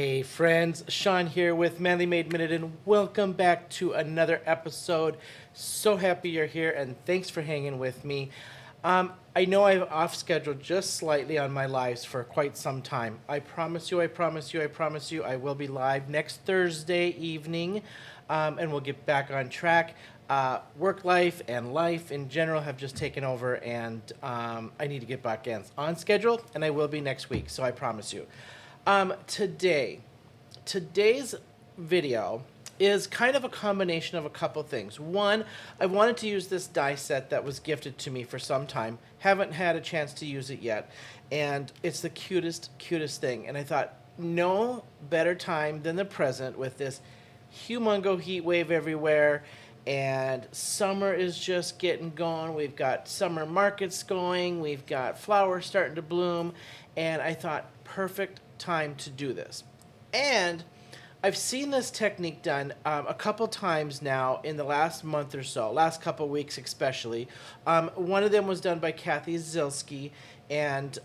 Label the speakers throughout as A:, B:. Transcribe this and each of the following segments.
A: Hey friends, Shawn here with Manly Made Minute, and welcome back to another episode. So happy you're here, and thanks for hanging with me. I know I've off scheduled just slightly on my lives for quite some time. I promise you, I will be live next Thursday evening, and we'll get back on track. Work life and life in general have just taken over, and I need to get back on schedule, and I will be next week, so I promise you. Today's video is kind of a combination of a couple things. One, I wanted to use this die set that was gifted to me for some time. Haven't had a chance to use it yet, and it's the cutest thing. And I thought, no better time than the present with this humongo heat wave everywhere, and summer is just getting going. We've got summer markets going, we've got flowers starting to bloom, and I thought, perfect time to do this. And I've seen this technique done a couple times now in the last month or so, last couple weeks especially. One of them was done by Kathy Zilski, and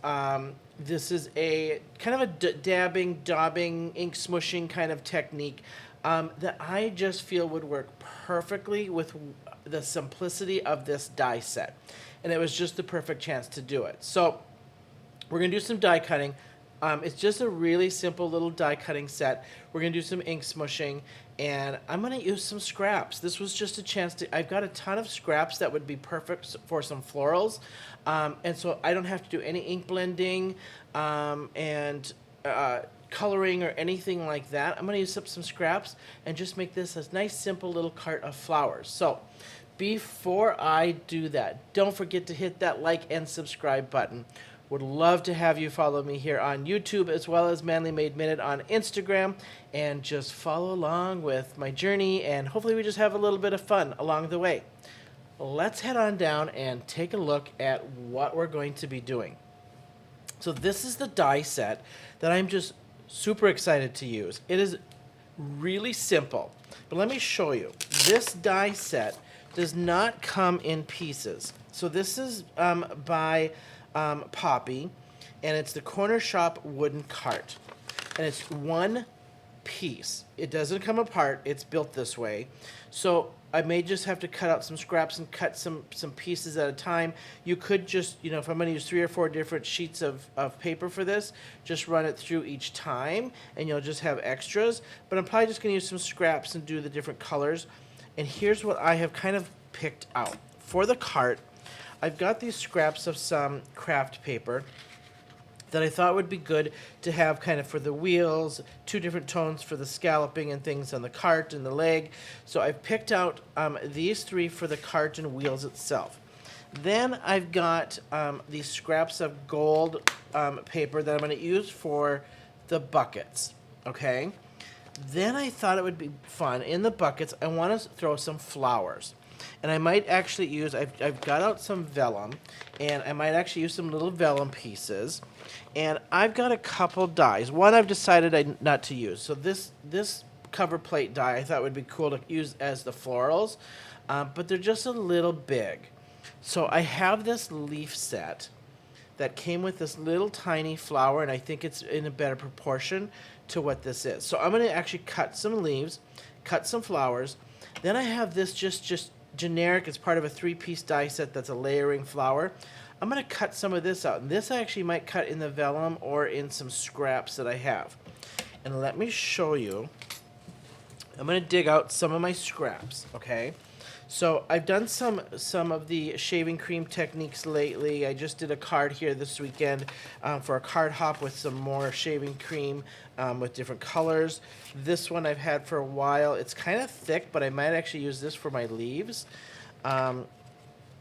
A: this is a kind of a dabbing, daubing, ink smooshing kind of technique that I just feel would work perfectly with the simplicity of this die set. And it was just the perfect chance to do it. So we're going to do some die cutting. It's just a really simple little die cutting set. We're going to do some ink smooshing, and I'm going to use some scraps. This was just a chance to, I've got a ton of scraps that would be perfect for some florals, and so I don't have to do any ink blending and coloring or anything like that. I'm going to use up some scraps and just make this a nice simple little cart of flowers. So before I do that, don't forget to hit that like and subscribe button. Would love to have you follow me here on YouTube as well as Manly Made Minute on Instagram, and just follow along with my journey, and hopefully we just have a little bit of fun along the way. Let's head on down and take a look at what we're going to be doing. So this is the die set that I'm just super excited to use. It is really simple, but let me show you. This die set does not come in pieces. So this is by Poppy, and it's the Corner Shoppe Wooden Cart, and it's one piece. It doesn't come apart. It's built this way, so I may just have to cut out some scraps and cut some pieces at a time. You could just, you know, if I'm going to use 3 or 4 different sheets of paper for this, just run it through each time, and you'll just have extras. But I'm probably just going to use some scraps and do the different colors. And here's what I have kind of picked out for the cart. I've got these scraps of some craft paper that I thought would be good to have kind of for the wheels, 2 different tones for the scalloping and things on the cart and the leg. So I've picked out these 3 for the cart and wheels itself. Then I've got these scraps of gold paper that I'm going to use for the buckets, okay? Then I thought it would be fun, in the buckets, I want to throw some flowers. And I might actually use, I've got out some vellum, and I might actually use some little vellum pieces. And I've got a couple dies. One I've decided not to use. So this cover plate die I thought would be cool to use as the florals, but they're just a little big. So I have this leaf set that came with this little tiny flower, and I think it's in a better proportion to what this is. So I'm going to actually cut some leaves, cut some flowers. Then I have this just generic. It's part of a 3-piece die set that's a layering flower. I'm going to cut some of this out, and this I actually might cut in the vellum or in some scraps that I have. And let me show you. I'm going to dig out some of my scraps, okay? So I've done some of the shaving cream techniques lately. I just did a card here this weekend for a card hop with some more shaving cream with different colors. This one I've had for a while. It's kind of thick, but I might actually use this for my leaves. And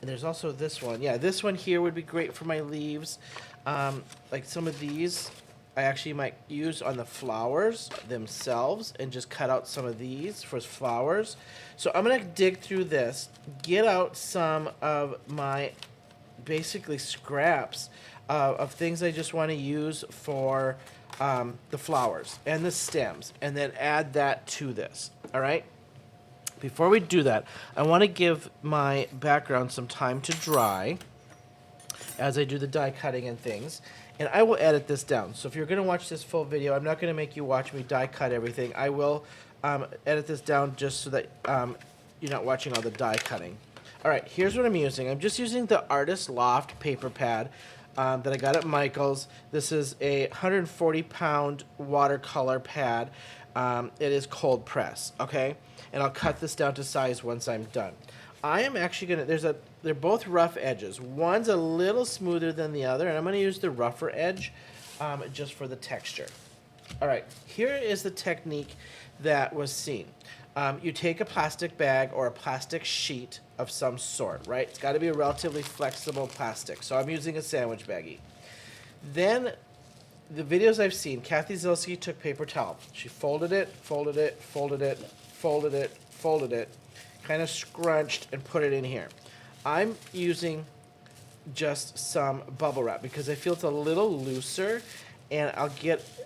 A: there's also this one. Yeah, this one here would be great for my leaves. Like some of these I actually might use on the flowers themselves, and just cut out some of these for flowers. So I'm going to dig through this, get out some of my basically scraps of things I just want to use for the flowers and the stems, and then add that to this. All right? Before we do that, I want to give my background some time to dry as I do the die cutting and things. And I will edit this down. So if you're going to watch this full video, I'm not going to make you watch me die cut everything. I will edit this down just so that you're not watching all the die cutting. All right, here's what I'm using. I'm just using the Artist Loft paper pad that I got at Michael's. This is a 140-pound watercolor pad. It is cold press, okay? And I'll cut this down to size once I'm done. I am actually gonna, they're both rough edges. One's a little smoother than the other, and I'm gonna use the rougher edge just for the texture. All right, here is the technique that was seen. You take a plastic bag or a plastic sheet of some sort, right? It's gotta be a relatively flexible plastic. So I'm using a sandwich baggie. Then, the videos I've seen, Kathy Zilski took paper towel. She folded it, folded it, folded it, folded it, folded it, kind of scrunched and put it in here. I'm using just some bubble wrap because I feel it's a little looser and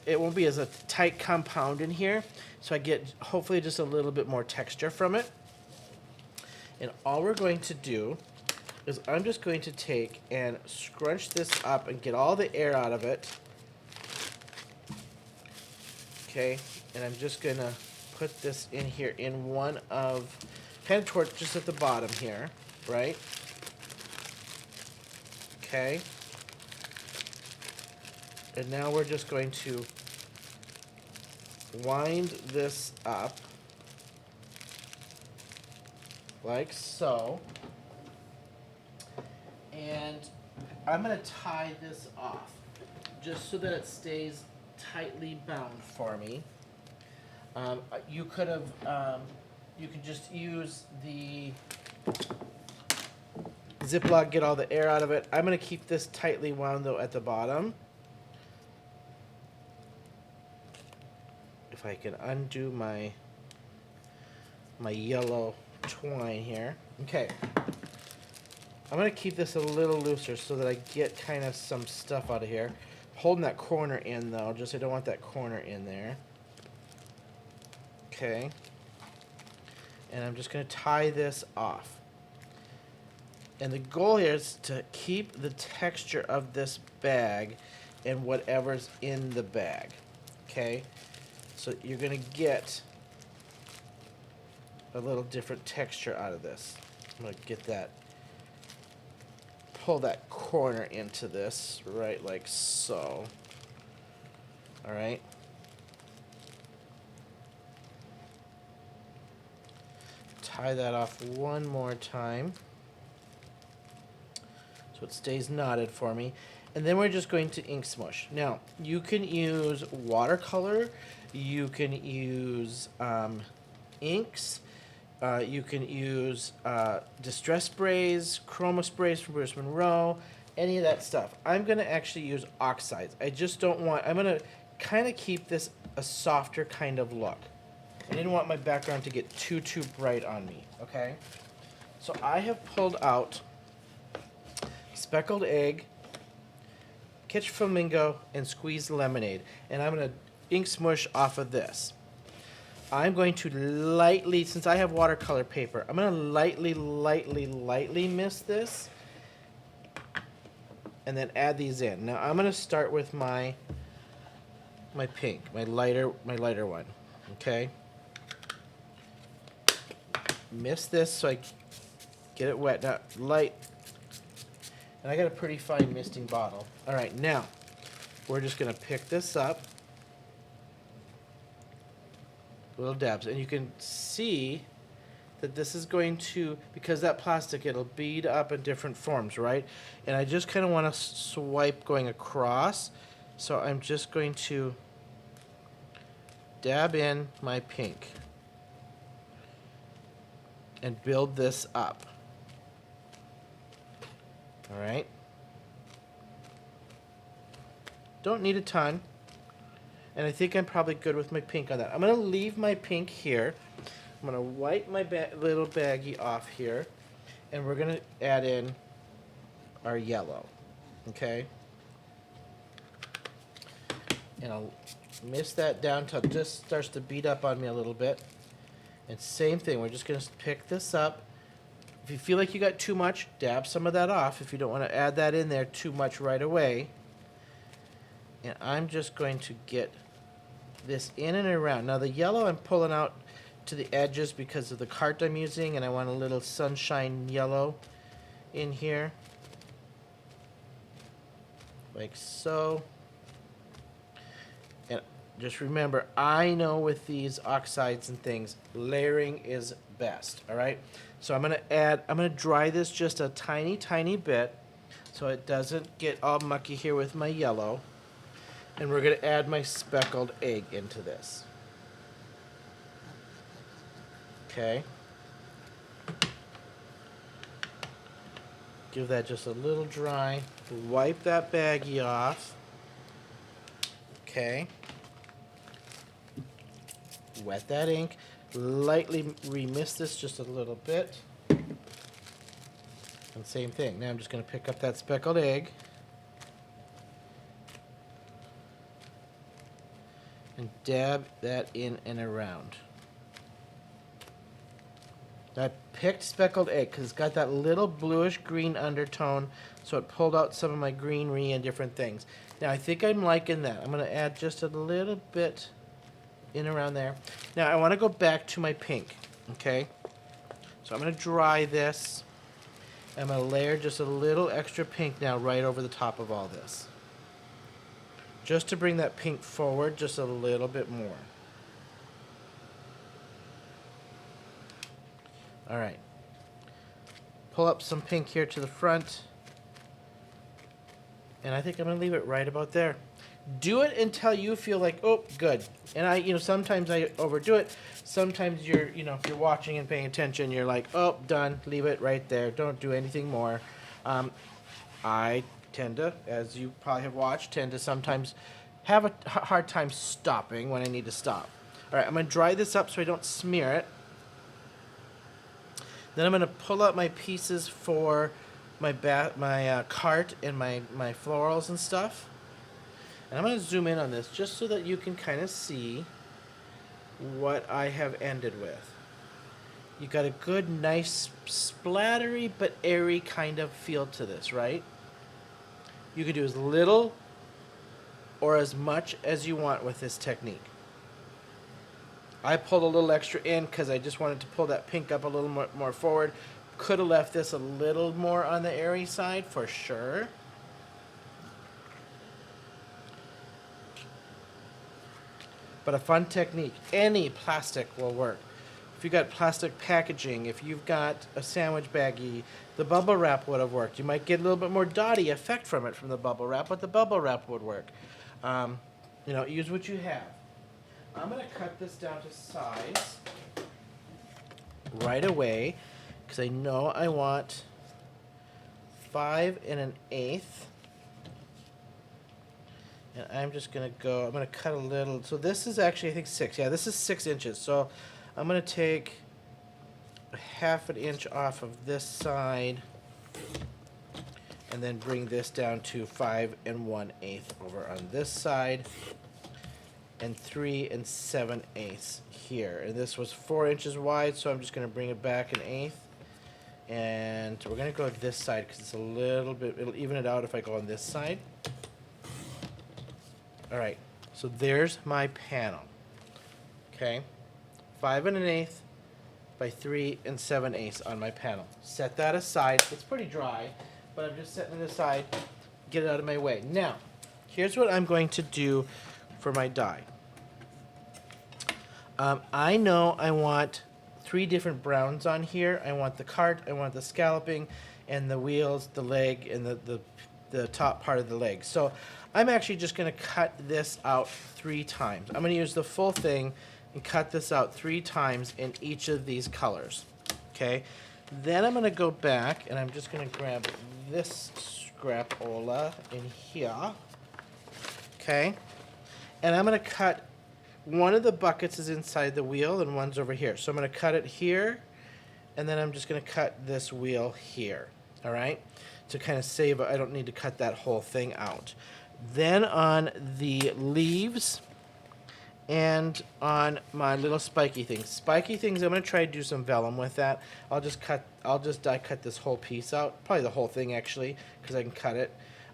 A: it won't be as a tight compound in here, so I get hopefully just a little bit more texture from it. And all we're going to do is I'm just going to take and scrunch this up and get all the air out of it. Okay, and I'm just gonna put this in here in one of, kind of towards just at the bottom here, right? Okay. And now we're just going to wind this up like so. And I'm gonna tie this off just so that it stays tightly bound for me. You could have, you could just use the Ziploc, get all the air out of it. I'm going to keep this tightly wound though at the bottom. If I can undo my yellow twine here. Okay. I'm going to keep this a little looser so that I get kind of some stuff out of here. Holding that corner in though, just I don't want that corner in there. Okay. And I'm just going to tie this off. And the goal here is to keep the texture of this bag and whatever's in the bag. Okay? So you're going to get a little different texture out of this. I'm going to get that, pull that corner into this, right like so. Alright? Tie that off one more time so it stays knotted for me. And then we're just going to ink smush. Now, you can use watercolor, you can use inks, you can use distress sprays, chroma sprays from Bruce Monroe, any of that stuff. I'm going to actually use oxides. I just don't want, I'm going to kind of keep this a softer kind of look. I didn't want my background to get too bright on me, okay? So I have pulled out speckled egg, Kitsch Flamingo, and squeezed lemonade. And I'm going to ink smush off of this. I'm going to lightly, since I have watercolor paper, I'm going to lightly mist this. And then add these in. Now I'm going to start with my pink, my lighter one, okay? Mist this so I get it wet, not light. And I got a pretty fine misting bottle. All right, now we're just gonna pick this up, little dabs, and you can see that this is going to, because that plastic, it'll bead up in different forms, right? And I just kind of want to swipe going across, so I'm just going to dab in my pink and build this up. All right. Don't need a ton. And I think I'm probably good with my pink on that. I'm going to leave my pink here. I'm going to wipe my little baggie off here. And we're going to add in our yellow. Okay? And I'll mist that down until it just starts to beat up on me a little bit. And same thing, we're just going to pick this up. If you feel like you got too much, dab some of that off if you don't want to add that in there too much right away. And I'm just going to get this in and around. Now the yellow I'm pulling out to the edges because of the cart I'm using, and I want a little sunshine yellow in here. Like so. And just remember, I know with these oxides and things, layering is best, all right? So I'm gonna dry this just a tiny, tiny bit so it doesn't get all mucky here with my yellow. And we're gonna add my speckled egg into this. Okay. Give that just a little dry. Wipe that baggie off. Okay. Wet that ink. Lightly remist this just a little bit. And same thing. Now I'm just going to pick up that speckled egg. And dab that in and around. I picked speckled egg because it's got that little bluish green undertone, so it pulled out some of my greenery and different things. Now I think I'm liking that. I'm going to add just a little bit in around there. Now I want to go back to my pink, okay? So I'm going to dry this. I'm going to layer just a little extra pink now right over the top of all this. Just to bring that pink forward just a little bit more. All right. Pull up some pink here to the front. And I think I'm going to leave it right about there. Do it until you feel like, oh, good. And sometimes I overdo it. Sometimes if you're watching and paying attention, you're like, oh, done. Leave it right there. Don't do anything more. I tend to, as you probably have watched, sometimes have a hard time stopping when I need to stop. All right, I'm going to dry this up so I don't smear it. Then I'm going to pull out my pieces for my cart and my florals and stuff. And I'm going to zoom in on this just so that you can kind of see what I have ended with. You got a good, nice, splattery but airy kind of feel to this, right? You can do as little or as much as you want with this technique. I pulled a little extra in because I just wanted to pull that pink up a little more forward. Could have left this a little more on the airy side for sure. But a fun technique. Any plastic will work. If you've got plastic packaging, if you've got a sandwich baggie, the bubble wrap would have worked. You might get a little bit more dotty effect from it from the bubble wrap, but the bubble wrap would work. Use what you have. I'm going to cut this down to size right away because I know I want 5 1/8. And I'm just going to I'm going to cut a little. So this is actually, I think 6. Yeah, this is 6 inches. So I'm going to take a 1/2 inch off of this side and then bring this down to 5 1/8 over on this side. And 3 7/8 here. And this was 4 inches wide, so I'm just going to bring it back 1/8. And we're going to go this side because it's a little bit, it'll even it out if I go on this side. All right, so there's my panel. Okay, 5 1/8 by 3 7/8 on my panel. Set that aside. It's pretty dry, but I'm just setting it aside, get it out of my way. Now, here's what I'm going to do for my die. I know I want 3 different browns on here. I want the cart, I want the scalloping, and the wheels, the leg, and the top part of the leg. So I'm actually just going to cut this out 3 times. I'm going to use the full thing and cut this out 3 times in each of these colors. Okay? Then I'm going to go back, and I'm just going to grab this scrapola in here. Okay? And I'm going to cut, one of the buckets is inside the wheel and one's over here. So I'm going to cut it here, and then I'm just going to cut this wheel here. All right? To kind of save, I don't need to cut that whole thing out. Then on the leaves and on my little spiky things. Spiky things, I'm going to try to do some vellum with that. I'll just die cut this whole piece out. Probably the whole thing actually, because I can cut it.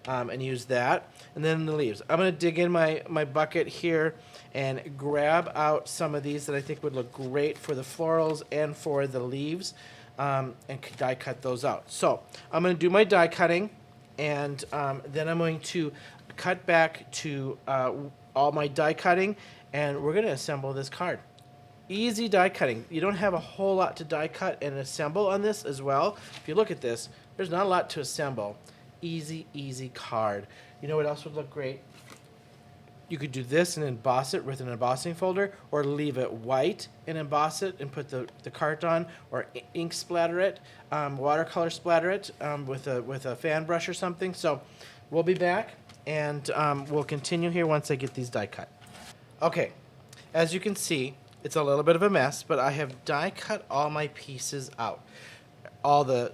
A: and use that. And then the leaves. I'm going to dig in my bucket here and grab out some of these that I think would look great for the florals and for the leaves, and die cut those out. So I'm going to do my die cutting, and then I'm going to cut back to all my die cutting, and we're going to assemble this card. Easy die cutting. You don't have a whole lot to die cut and assemble on this as well. If you look at this, there's not a lot to assemble. Easy, easy card. You know what else would look great? You could do this and emboss it with an embossing folder, or leave it white and emboss it and put the cart on, or ink splatter it, watercolor splatter it with a fan brush or something. So we'll be back, and we'll continue here once I get these die cut. Okay, as you can see, it's a little bit of a mess, but I have die cut all my pieces out. All the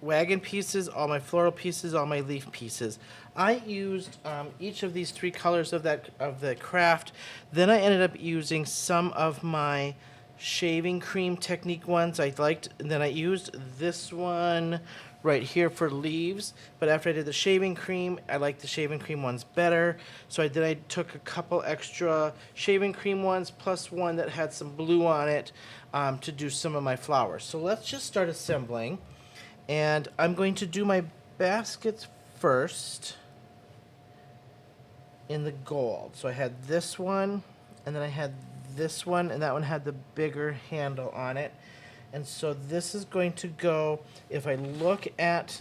A: wagon pieces, all my floral pieces, all my leaf pieces. I used each of these 3 colors of the craft. Then I ended up using some of my shaving cream technique ones I liked, and then I used this one right here for leaves. But after I did the shaving cream, I liked the shaving cream ones better. So then I took a couple extra shaving cream ones plus one that had some blue on it to do some of my flowers. So let's just start assembling. And I'm going to do my baskets first in the gold. So I had this one, and then I had this one, and that one had the bigger handle on it. And so this is going to go, if I look at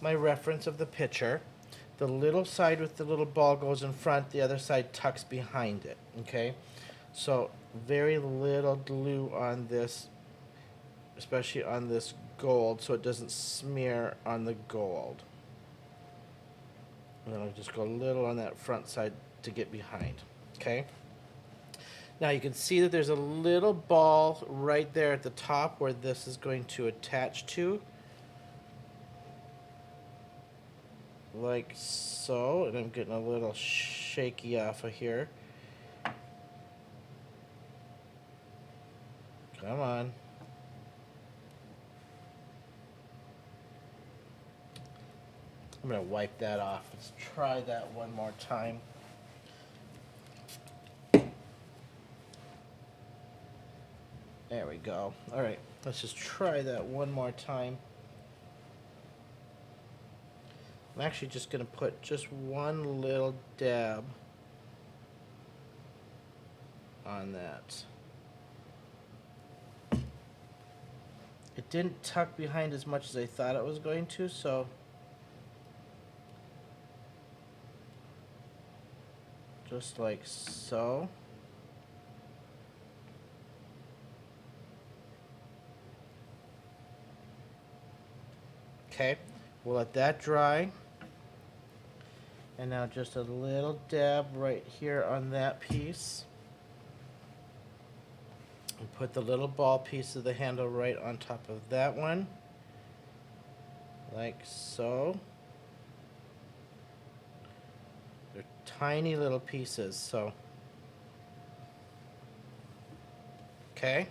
A: my reference of the picture, the little side with the little ball goes in front, the other side tucks behind it, okay? So very little glue on this, especially on this gold, so it doesn't smear on the gold. And then I'll just go a little on that front side to get behind, okay? Now you can see that there's a little ball right there at the top where this is going to attach to, like so, and I'm getting a little shaky off of here. Come on. I'm going to wipe that off. Let's try that one more time. There we go. All right, let's just try that one more time. I'm actually just going to put just one little dab on that. It didn't tuck behind as much as I thought it was going to, so just like so. Okay, we'll let that dry. And now just a little dab right here on that piece. And put the little ball piece of the handle right on top of that one. Like so. They're tiny little pieces, so. Okay.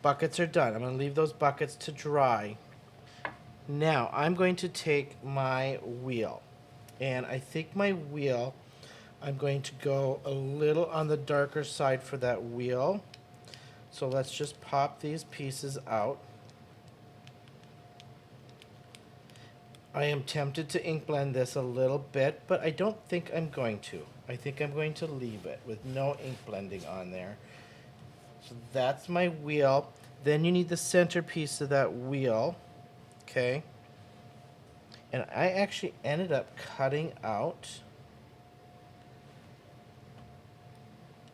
A: Buckets are done. I'm going to leave those buckets to dry. Now, I'm going to take my wheel, and I think my wheel, I'm going to go a little on the darker side for that wheel. So let's just pop these pieces out. I am tempted to ink blend this a little bit, but I don't think I'm going to. I think I'm going to leave it with no ink blending on there. So that's my wheel. Then you need the center piece of that wheel. Okay, and I actually ended up cutting out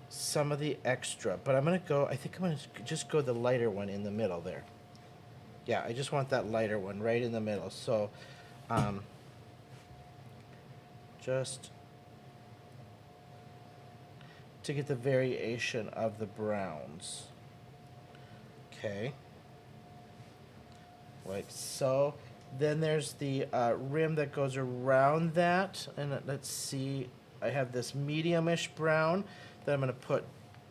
A: some of the extra, but I'm going to go, I think I'm going to just go the lighter one in the middle there. Yeah, I just want that lighter one right in the middle. So just to get the variation of the browns. Okay. Like so. Then there's the rim that goes around that, and let's see, I have this medium-ish brown that I'm going to put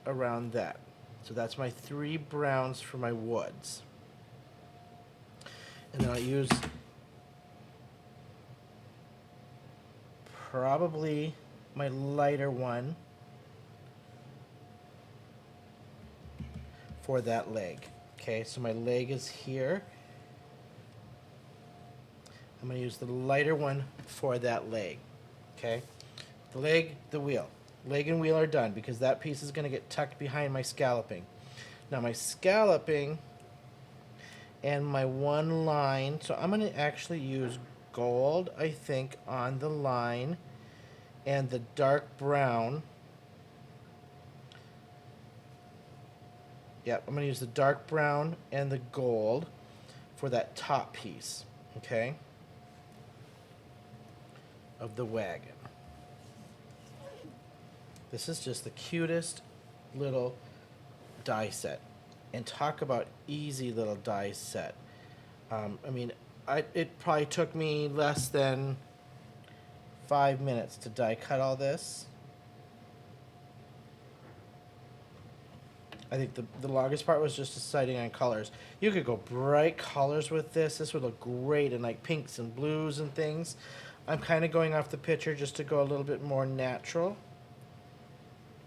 A: around that. So that's my 3 browns for my woods. And then I'll use probably my lighter one for that leg. Okay, so my leg is here. I'm going to use the lighter one for that leg. Okay, the leg, the wheel. Leg and wheel are done because that piece is going to get tucked behind my scalloping. Now my scalloping and my one line, so I'm going to actually use gold, I think, on the line and the dark brown. Yep, I'm going to use the dark brown and the gold for that top piece, okay, of the wagon. This is just the cutest little die set. And talk about easy little die set. I mean, it probably took me less than 5 minutes to die cut all this. I think the longest part was just deciding on colors. You could go bright colors with this. This would look great in like pinks and blues and things. I'm kind of going off the picture just to go a little bit more natural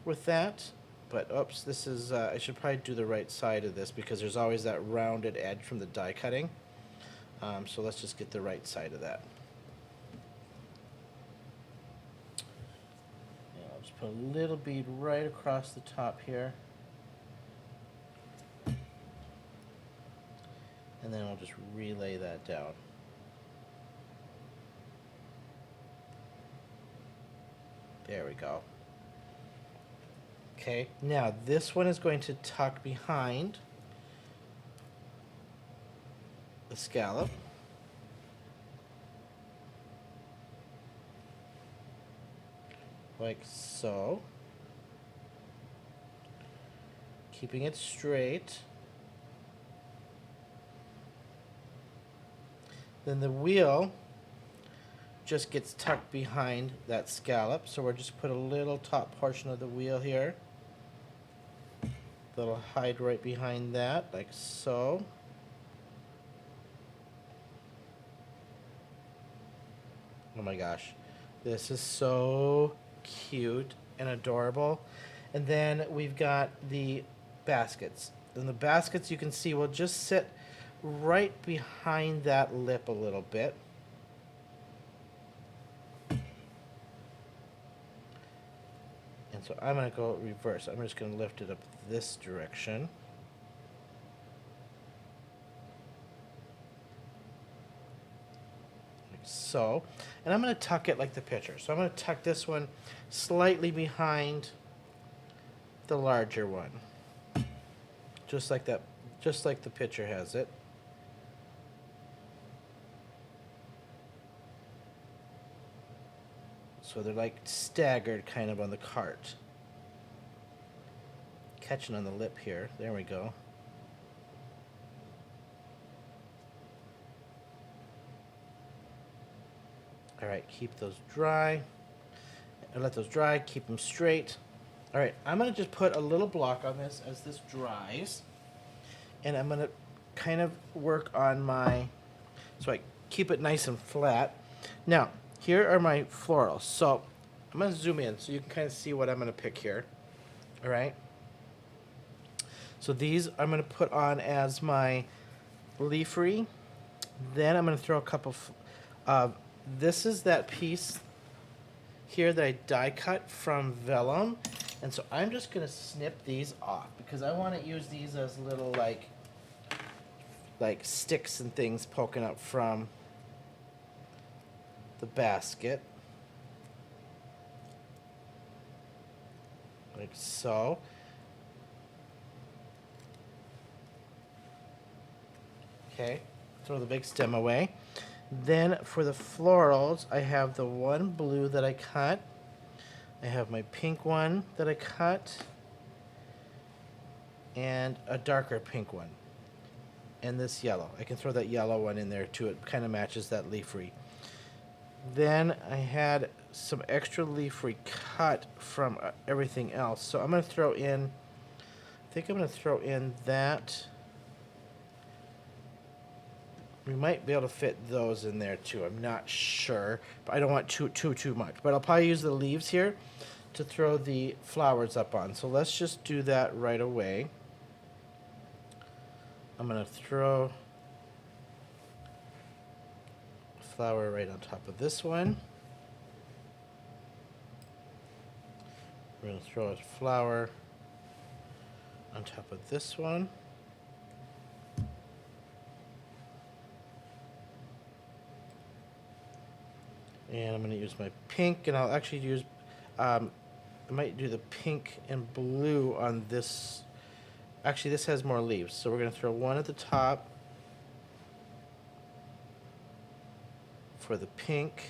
A: with that. But oops, this is, I should probably do the right side of this because there's always that rounded edge from the die cutting. So let's just get the right side of that. Yeah, I'll just put a little bead right across the top here. And then we'll just relay that down. There we go. Okay, now this one is going to tuck behind the scallop. Like so. Keeping it straight. Then the wheel just gets tucked behind that scallop, so we're just put a little top portion of the wheel here. That'll hide right behind that, like so. Oh my gosh, this is so cute and adorable. And then we've got the baskets. And the baskets, you can see, will just sit right behind that lip a little bit. And so I'm going to go reverse. I'm just going to lift it up this direction. Like so. And I'm going to tuck it like the picture. So I'm going to tuck this one slightly behind the larger one. Just like that, just like the picture has it. So they're like staggered kind of on the cart. Catching on the lip here. There we go. Alright, keep those dry. And let those dry, keep them straight. Alright, I'm going to just put a little block on this as this dries. And I'm going to kind of work on my, so I keep it nice and flat. Now, here are my florals. So I'm going to zoom in so you can kind of see what I'm going to pick here. All right. So these I'm going to put on as my leafery. Then I'm going to throw a couple of, this is that piece here that I die cut from vellum. And so I'm just going to snip these off because I want to use these as little like sticks and things poking up from the basket, like so. Okay, throw the big stem away. Then for the florals, I have the one blue that I cut. I have my pink one that I cut, and a darker pink one, and this yellow. I can throw that yellow one in there too. It kind of matches that leafery. Then I had some extra leafery cut from everything else. So I'm going to throw in, I think I'm going to throw in that We might be able to fit those in there too. I'm not sure, but I don't want too much. But I'll probably use the leaves here to throw the flowers up on. So let's just do that right away. I'm gonna throw a flower right on top of this one. We're gonna throw a flower on top of this one. And I'm going to use my pink, and I'll actually use, I might do the pink and blue on this. Actually, this has more leaves, so we're going to throw one at the top for the pink.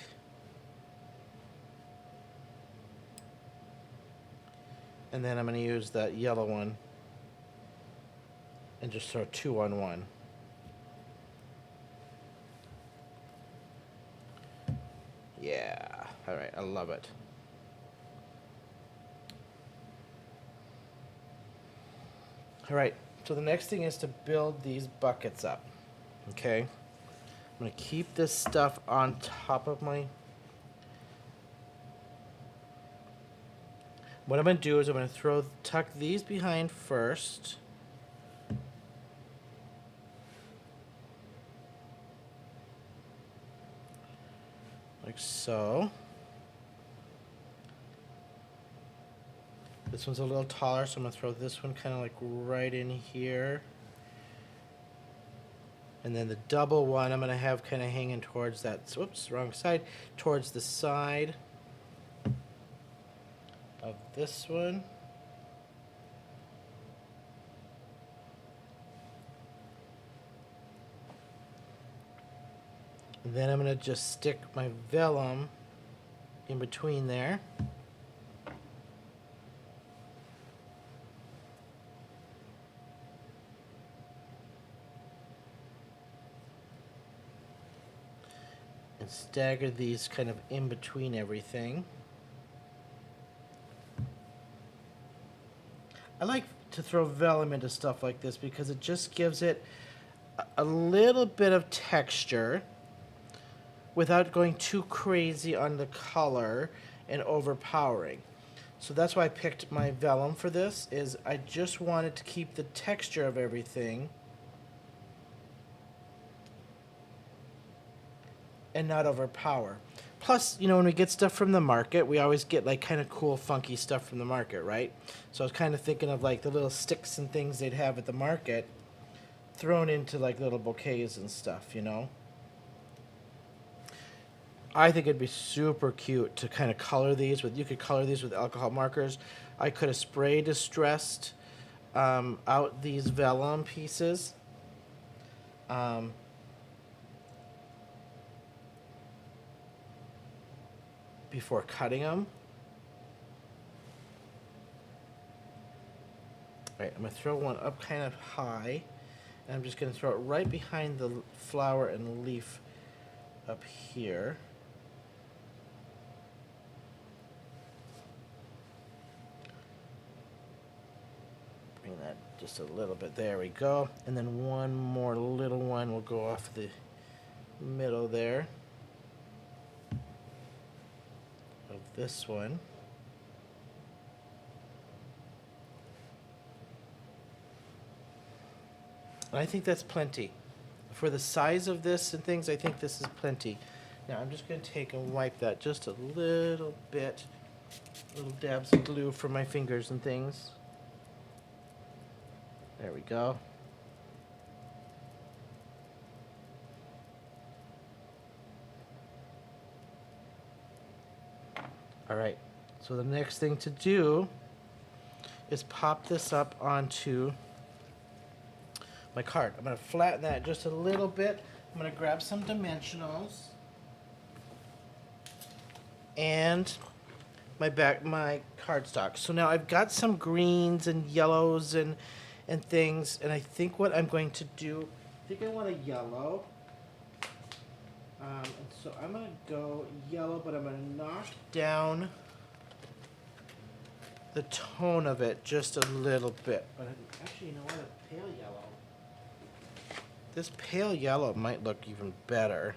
A: And then I'm going to use that yellow one and just throw 2 on one. Yeah, all right, I love it. All right, so the next thing is to build these buckets up, okay? I'm gonna keep this stuff on top of my... What I'm gonna do is I'm gonna tuck these behind first. Like so. This one's a little taller, so I'm going to throw this one kind of like right in here. And then the double one I'm going to have kind of hanging towards that, whoops, wrong side, towards the side of this one. And then I'm going to just stick my vellum in between there. And stagger these kind of in between everything. I like to throw vellum into stuff like this because it just gives it a little bit of texture without going too crazy on the color and overpowering. So that's why I picked my vellum for this, is I just wanted to keep the texture of everything and not overpower. Plus, you know, when we get stuff from the market, we always get like kind of cool, funky stuff from the market, right? So I was kind of thinking of like the little sticks and things they'd have at the market thrown into like little bouquets and stuff, you know? I think it'd be super cute to kind of color these with, you could color these with alcohol markers. I could have spray distressed out these vellum pieces. Before cutting them. All right, I'm gonna throw one up kind of high, and I'm just gonna throw it right behind the flower and leaf up here. Bring that just a little bit, there we go. And then one more little one will go off the middle there of this one. And I think that's plenty. For the size of this and things, I think this is plenty. Now I'm just going to take and wipe that just a little bit, little dabs of glue from my fingers and things. There we go. All right, so the next thing to do is pop this up onto my card. I'm going to flatten that just a little bit. I'm going to grab some dimensionals and my cardstock. So now I've got some greens and yellows and things, and I think what I'm going to do, I think I want a yellow. And so I'm going to go yellow, but I'm going to knock down the tone of it just a little bit. But actually, you know what? A pale yellow. This pale yellow might look even better.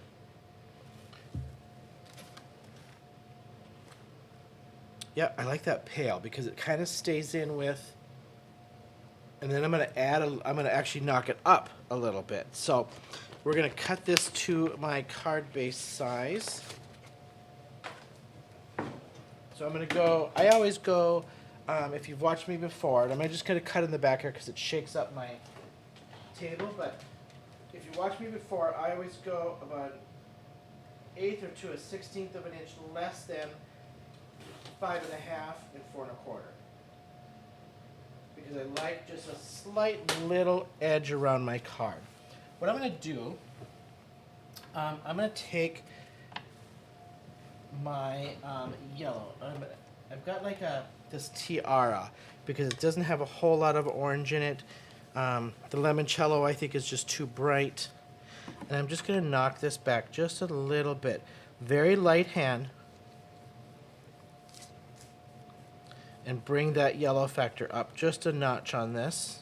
A: Yeah, I like that pale because it kind of stays in with, and then I'm going to I'm going to actually knock it up a little bit. So we're going to cut this to my card base size. So I'm going to go, I always go, if you've watched me before, and I'm just going to cut in the back here because it shakes up my table, but if you watch me before, I always go about an eighth or to a 16th of an inch less than 5 1/2 and 4 1/4. Because I like just a slight little edge around my card. What I'm going to do, I'm going to take my yellow. I've got like this tiara because it doesn't have a whole lot of orange in it. The limoncello I think is just too bright. And I'm just going to knock this back just a little bit. Very light hand. And bring that yellow factor up just a notch on this.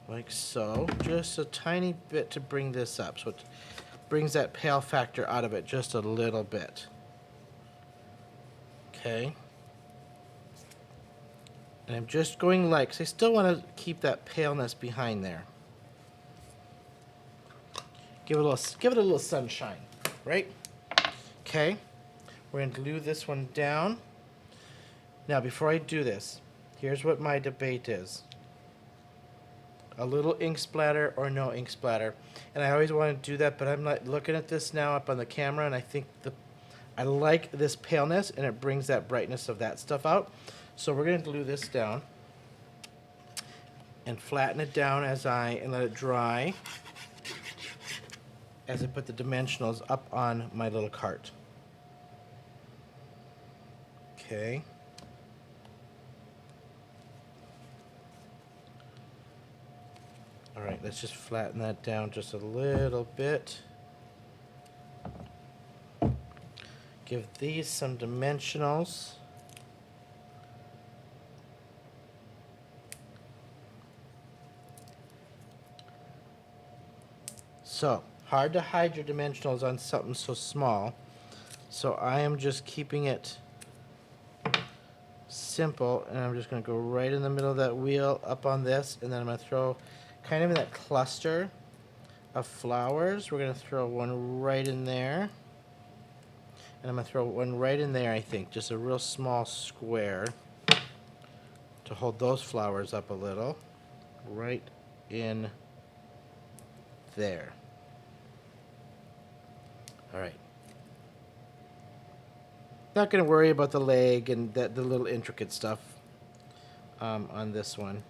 A: Like so. Just a tiny bit to bring this up. So it brings that pale factor out of it just a little bit. Okay. And I'm just going light because I still want to keep that paleness behind there. Give it a little sunshine, right? Okay. We're going to glue this one down. Now, before I do this, here's what my debate is. A little ink splatter or no ink splatter. And I always want to do that, but I'm not looking at this now up on the camera, and I think I like this paleness, and it brings that brightness of that stuff out. So we're going to glue this down and flatten it down and let it dry as I put the dimensionals up on my little cart. Okay. All right, let's just flatten that down just a little bit. Give these some dimensionals. So, hard to hide your dimensionals on something so small. So I am just keeping it simple, and I'm just going to go right in the middle of that wheel up on this, and then I'm going to throw kind of in that cluster of flowers. We're going to throw one right in there, and I'm going to throw one right in there, I think, just a real small square to hold those flowers up a little, right in there. All right. Not going to worry about the leg and the little intricate stuff on this one.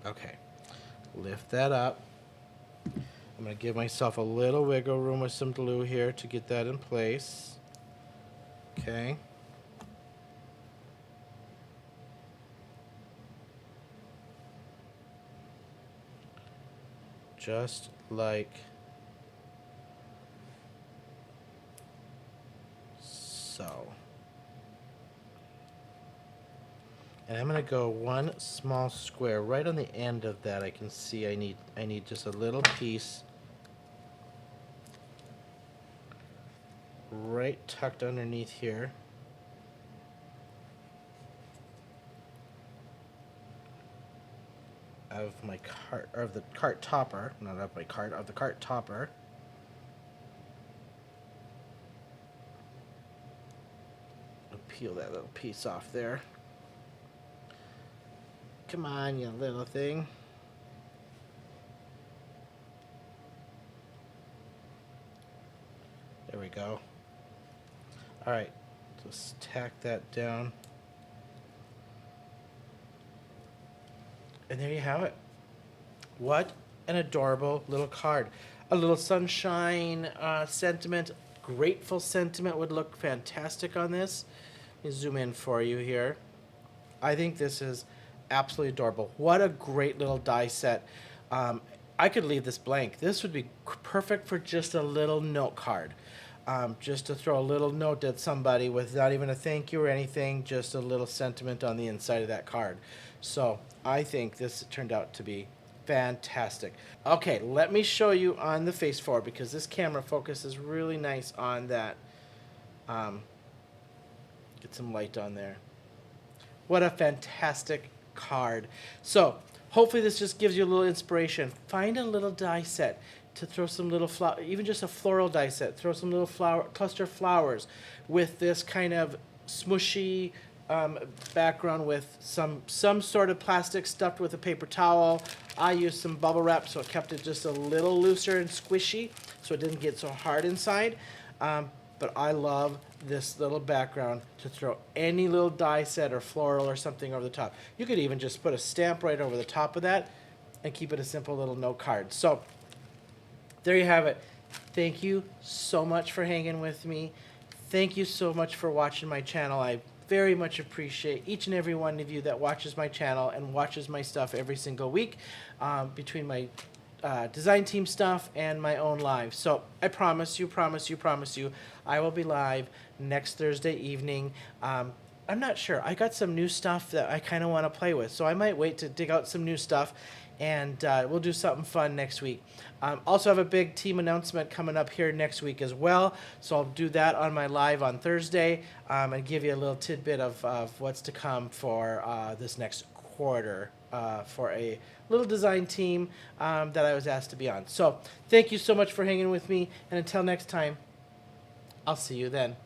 A: Okay, lift that up. I'm going to give myself a little wiggle room with some glue here to get that in place. Okay. Just like so. And I'm going to go one small square right on the end of that. I can see I need just a little piece right tucked underneath here. Of my cart, or of the cart topper, not of my cart, of the cart topper. I'll peel that little piece off there. Come on, you little thing. There we go. All right, just tack that down. And there you have it. What an adorable little card. A little sunshine sentiment, grateful sentiment would look fantastic on this. Let me zoom in for you here. I think this is absolutely adorable. What a great little die set. I could leave this blank. This would be perfect for just a little note card. just to throw a little note at somebody with not even a thank you or anything, just a little sentiment on the inside of that card. So I think this turned out to be fantastic. Okay, let me show you on the face forward, because this camera focus is really nice on that. Get some light on there. What a fantastic card. So hopefully this just gives you a little inspiration. Find a little die set to throw some little flower, even just a floral die set. Throw some little cluster flowers with this kind of smooshy background with some sort of plastic stuffed with a paper towel. I used some bubble wrap, so it kept it just a little looser and squishy, so it didn't get so hard inside. But I love this little background to throw any little die set or floral or something over the top. You could even just put a stamp right over the top of that and keep it a simple little note card. So there you have it. Thank you so much for hanging with me. Thank you so much for watching my channel. I very much appreciate each and every one of you that watches my channel and watches my stuff every single week, between my design team stuff and my own live. So I promise you, I will be live next Thursday evening. I'm not sure. I got some new stuff that I kind of want to play with, so I might wait to dig out some new stuff, and we'll do something fun next week. Also have a big team announcement coming up here next week as well, so I'll do that on my live on Thursday, and give you a little tidbit of what's to come for this next quarter, for a little design team that I was asked to be on. So thank you so much for hanging with me, and until next time, I'll see you then.